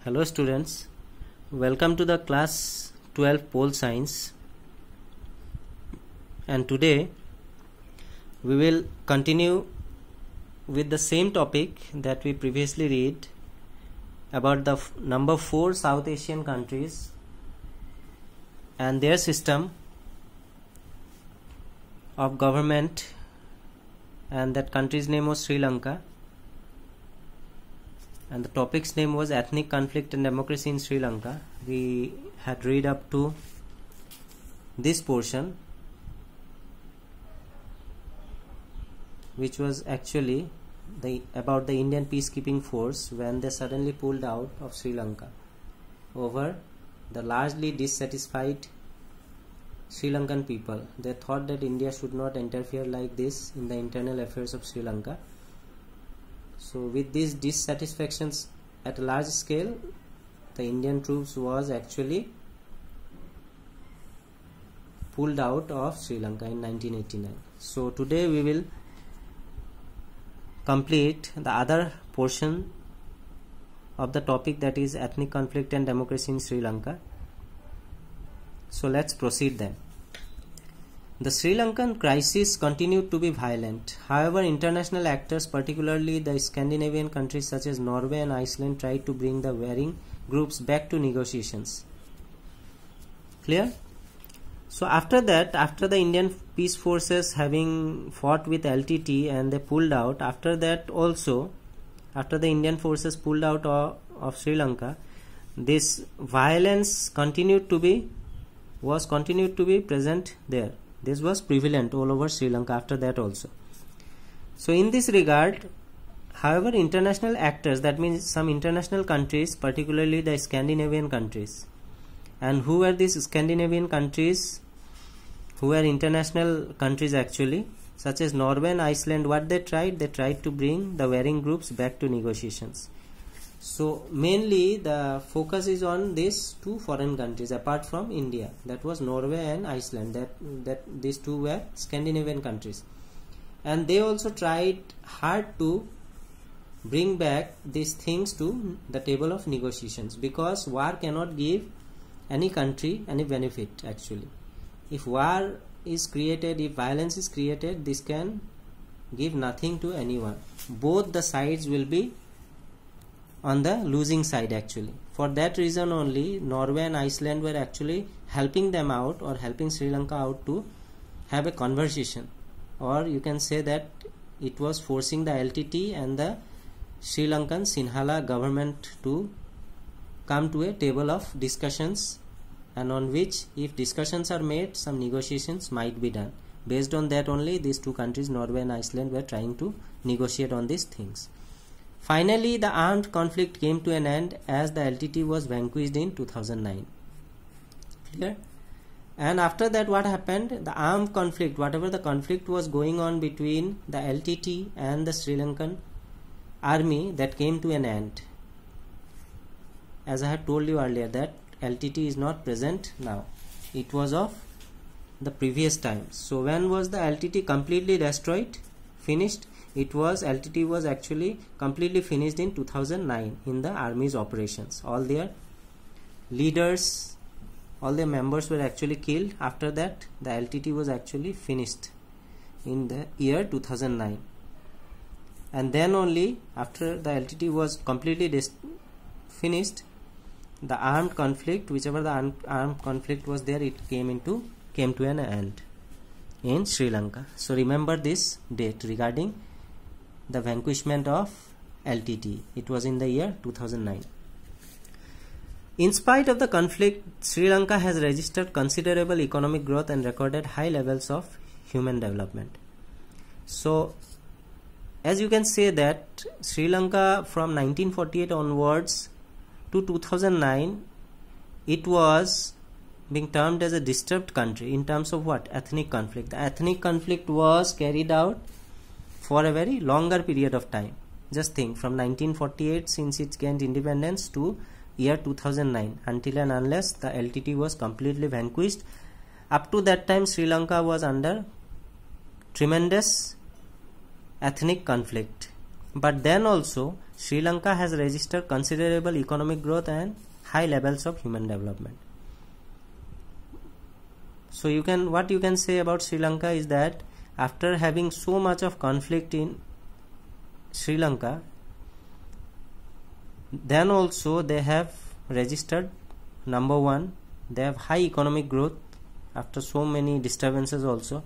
Hello students, welcome to the class 12 Pole Science, and today we will continue with the same topic that we previously read about the number 4 South Asian countries and their system of government, and that country's name was Sri Lanka. And the topic's name was Ethnic Conflict and Democracy in Sri Lanka. We had read up to this portion, which was actually about the Indian peacekeeping force when they suddenly pulled out of Sri Lanka over the largely dissatisfied Sri Lankan people. They thought that India should not interfere like this in the internal affairs of Sri Lanka. So with these dissatisfactions at a large scale, the Indian troops was actually pulled out of Sri Lanka in 1989. So today we will complete the other portion of the topic, that is ethnic conflict and democracy in Sri Lanka. So let's proceed then. The Sri Lankan crisis continued to be violent. However, international actors, particularly the Scandinavian countries such as Norway and Iceland, tried to bring the warring groups back to negotiations. After that, after the Indian peace forces having fought with LTT and they pulled out, after the Indian forces pulled out of Sri Lanka, this violence continued to be present there. This was prevalent all over Sri Lanka after that also. So in this regard, however, international actors, that means some international countries, particularly the Scandinavian countries, and who were these Scandinavian countries, who were international countries actually, such as Norway and Iceland, what they tried to bring the warring groups back to negotiations. So mainly the focus is on these two foreign countries apart from India, that was Norway and Iceland, that these two were Scandinavian countries, and they also tried hard to bring back these things to the table of negotiations, because war cannot give any country any benefit actually. If war is created, if violence is created, this can give nothing to anyone. Both the sides will be on the losing side actually. For that reason only, Norway and Iceland were actually helping them out, or helping Sri Lanka out, to have a conversation, or you can say that it was forcing the LTT and the Sri Lankan Sinhala government to come to a table of discussions, and on which, if discussions are made, some negotiations might be done. Based on that only, these two countries, Norway and Iceland, were trying to negotiate on these things. Finally, the armed conflict came to an end as the LTT was vanquished in 2009. Clear? And after that, what happened? The armed conflict, whatever the conflict was going on between the LTT and the Sri Lankan army, that came to an end. As I had told you earlier, that LTT is not present now. It was of the previous times. So when was the LTT completely destroyed, finished? LTT was actually completely finished in 2009 in the army's operations. All their leaders, all their members were actually killed. After that, the LTT was actually finished in the year 2009. And then only after the LTT was completely finished, the armed conflict, whichever the armed conflict was there, it came to an end in Sri Lanka. So remember this date regarding the vanquishment of LTT. It was in the year 2009. In spite of the conflict, Sri Lanka has registered considerable economic growth and recorded high levels of human development. So as you can say that Sri Lanka from 1948 onwards to 2009, it was being termed as a disturbed country in terms of what? Ethnic conflict. The ethnic conflict was carried out for a very longer period of time. Just think, from 1948, since it gained independence, to year 2009, until and unless the LTT was completely vanquished. Up to that time, Sri Lanka was under tremendous ethnic conflict. but then also Sri Lanka has registered considerable economic growth and high levels of human development. So what you can say about Sri Lanka is that after having so much of conflict in Sri Lanka, then also they have registered, number one, they have high economic growth after so many disturbances also,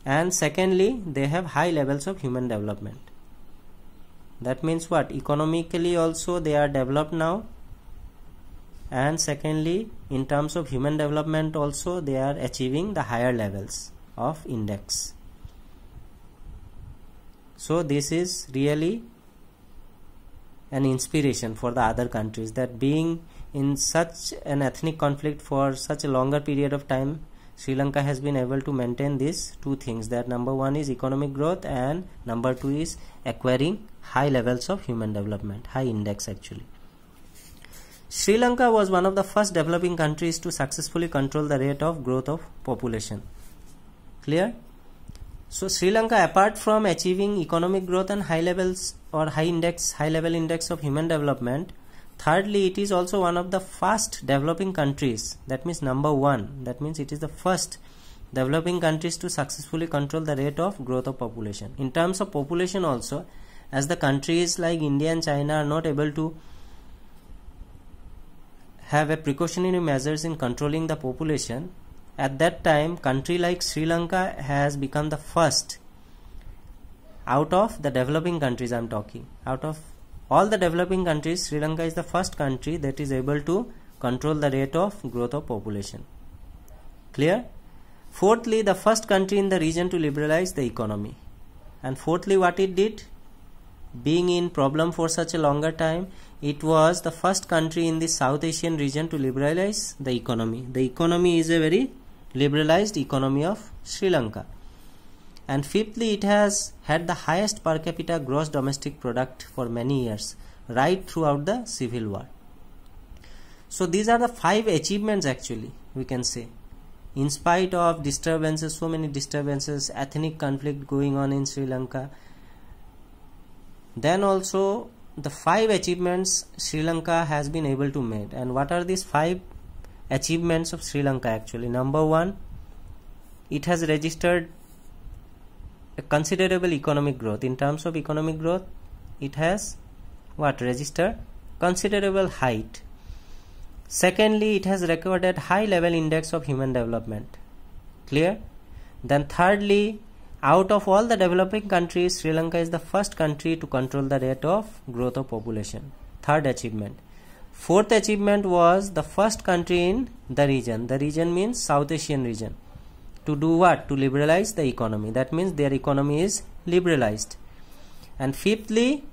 and secondly they have high levels of human development. That means what? Economically also they are developed now, and secondly in terms of human development also they are achieving the higher levels of index. So this is really an inspiration for the other countries, that being in such an ethnic conflict for such a longer period of time, Sri Lanka has been able to maintain these two things, that number one is economic growth and number two is acquiring high levels of human development, high index actually. Sri Lanka was one of the first developing countries to successfully control the rate of growth of population. Clear? So Sri Lanka, apart from achieving economic growth and high levels or high level index of human development, thirdly it is also one of the fast developing countries, that means number one, that means it is the first developing countries to successfully control the rate of growth of population. In terms of population also, as the countries like India and China are not able to have a precautionary measures in controlling the population, at that time country like Sri Lanka has become the first out of the developing countries. I am talking out of all the developing countries, Sri Lanka is the first country that is able to control the rate of growth of population. Clear? Fourthly, the first country in the region to liberalize the economy. And fourthly, what it did, being in problem for such a longer time, it was the first country in the South Asian region to liberalize the economy. The economy is a very liberalized economy of Sri Lanka. And fifthly, it has had the highest per capita gross domestic product for many years, right throughout the civil war. So these are the 5 achievements actually, we can say. In spite of disturbances, so many disturbances, ethnic conflict going on in Sri Lanka, then also the 5 achievements Sri Lanka has been able to make. And what are these 5 achievements of Sri Lanka actually? Number one, it has registered a considerable economic growth. In terms of economic growth, it has what? Registered considerable height. Secondly, it has recorded high level index of human development. Clear? Then thirdly, out of all the developing countries, Sri Lanka is the first country to control the rate of growth of population. Third achievement. Fourth achievement was the first country in the region. The region means South Asian region. To do what? To liberalize the economy. That means their economy is liberalized. And fifthly,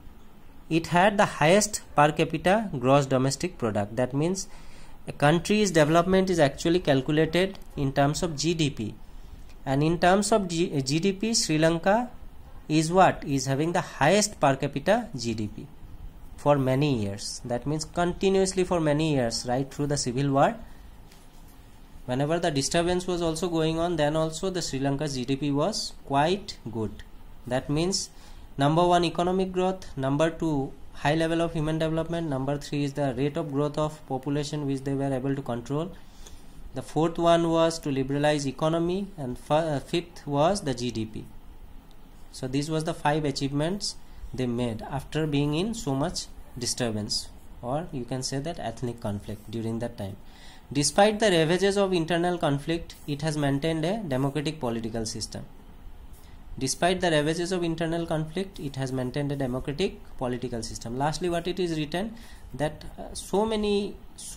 it had the highest per capita gross domestic product. That means a country's development is actually calculated in terms of GDP. And in terms of GDP, Sri Lanka is what? Is having the highest per capita GDP for many years. That means continuously for many years, right through the civil war. Whenever the disturbance was also going on, then also the Sri Lanka's GDP was quite good. That means number one, economic growth, number two, high level of human development, number three is the rate of growth of population which they were able to control. The fourth one was to liberalize economy, and fifth was the GDP. So these was the 5 achievements they made after being in so much disturbance, or you can say that ethnic conflict during that time. Despite the ravages of internal conflict, it has maintained a democratic political system. Despite the ravages of internal conflict, it has maintained a democratic political system. Lastly, what it is written, that so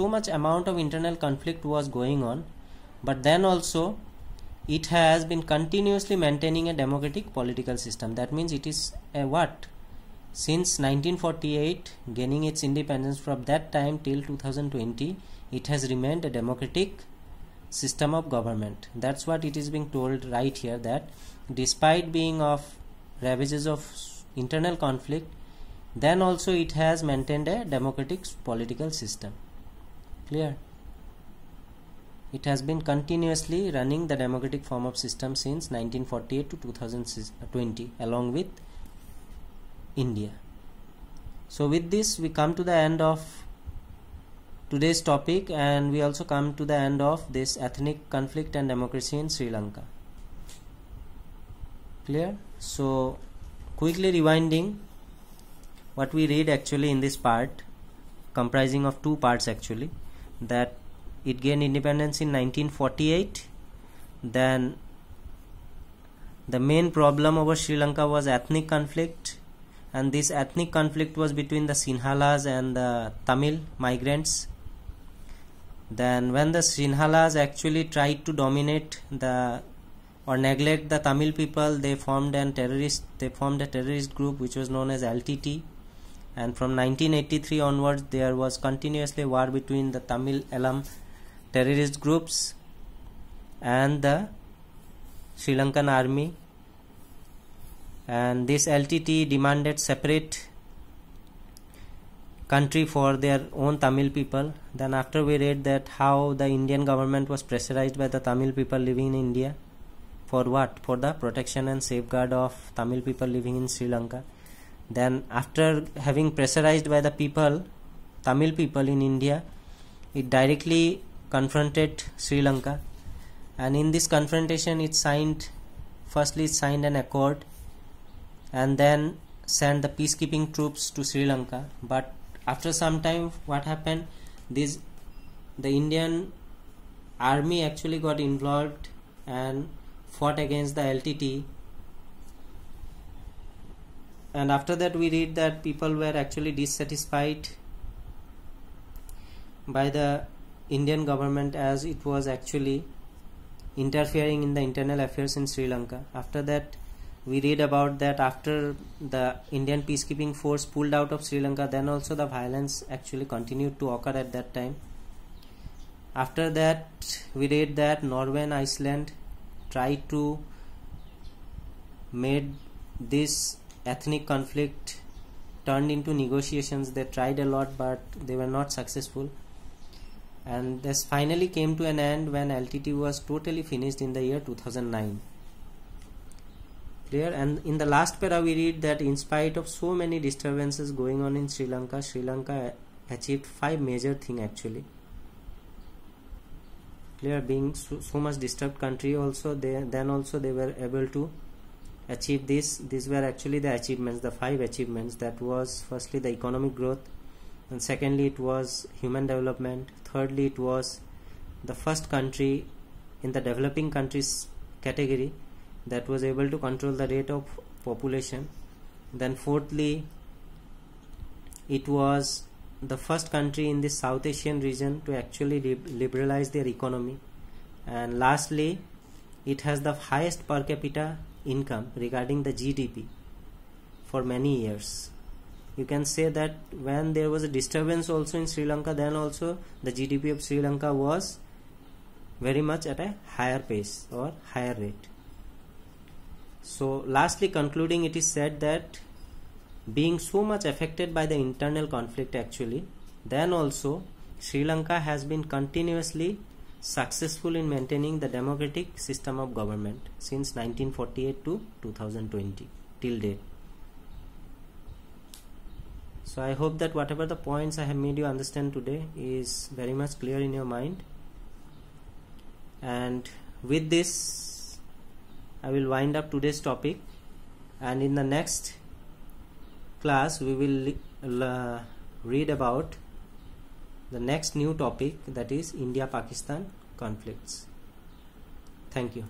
much amount of internal conflict was going on, but then also it has been continuously maintaining a democratic political system. That means it is a what? Since 1948, gaining its independence, from that time till 2020, it has remained a democratic system of government. That's what it is being told right here, that despite being of ravages of internal conflict, then also it has maintained a democratic political system. Clear? It has been continuously running the democratic form of system since 1948 to 2020, along with India. So with this we come to the end of today's topic, and we also come to the end of this ethnic conflict and democracy in Sri Lanka. Clear? So quickly rewinding what we read actually in this part, comprising of two parts actually, that it gained independence in 1948. Then the main problem over Sri Lanka was ethnic conflict, and this ethnic conflict was between the Sinhalas and the Tamil migrants. Then when the Sinhalas actually tried to dominate or neglect the Tamil people, they formed a terrorist group which was known as LTT. And from 1983 onwards, there was continuously war between the Tamil Elam terrorist groups and the Sri Lankan army. And this LTT demanded separate country for their own Tamil people. Then after we read that how the Indian government was pressurized by the Tamil people living in India. For what? For the protection and safeguard of Tamil people living in Sri Lanka. Then after having pressurized by the Tamil people in India, it directly confronted Sri Lanka, and in this confrontation it signed an accord and then sent the peacekeeping troops to Sri Lanka. But after some time, what happened? The Indian army actually got involved and fought against the LTT. And after that we read that people were actually dissatisfied by the Indian government, as it was actually interfering in the internal affairs in Sri Lanka. After that we read about that after the Indian peacekeeping force pulled out of Sri Lanka, then also the violence actually continued to occur at that time. After that we read that Norway and Iceland tried to made this ethnic conflict turned into negotiations. They tried a lot, but they were not successful, and this finally came to an end when LTT was totally finished in the year 2009. Clear? And in the last para we read that in spite of so many disturbances going on in Sri Lanka achieved 5 major things actually. Clear? Being so much disturbed country also, they were able to achieve this. These were actually the achievements, the 5 achievements. That was firstly the economic growth, and secondly it was human development, thirdly it was the first country in the developing countries category that was able to control the rate of population, then fourthly it was the first country in the South Asian region to actually liberalize their economy, and lastly it has the highest per capita income regarding the GDP for many years. You can say that when there was a disturbance also in Sri Lanka, then also the GDP of Sri Lanka was very much at a higher pace or higher rate. So lastly concluding, it is said that being so much affected by the internal conflict actually, then also Sri Lanka has been continuously successful in maintaining the democratic system of government since 1948 to 2020 till date. So I hope that whatever the points I have made you understand today is very much clear in your mind, and with this I will wind up today's topic, and in the next class we will read about the next new topic, that is India-Pakistan conflicts. Thank you.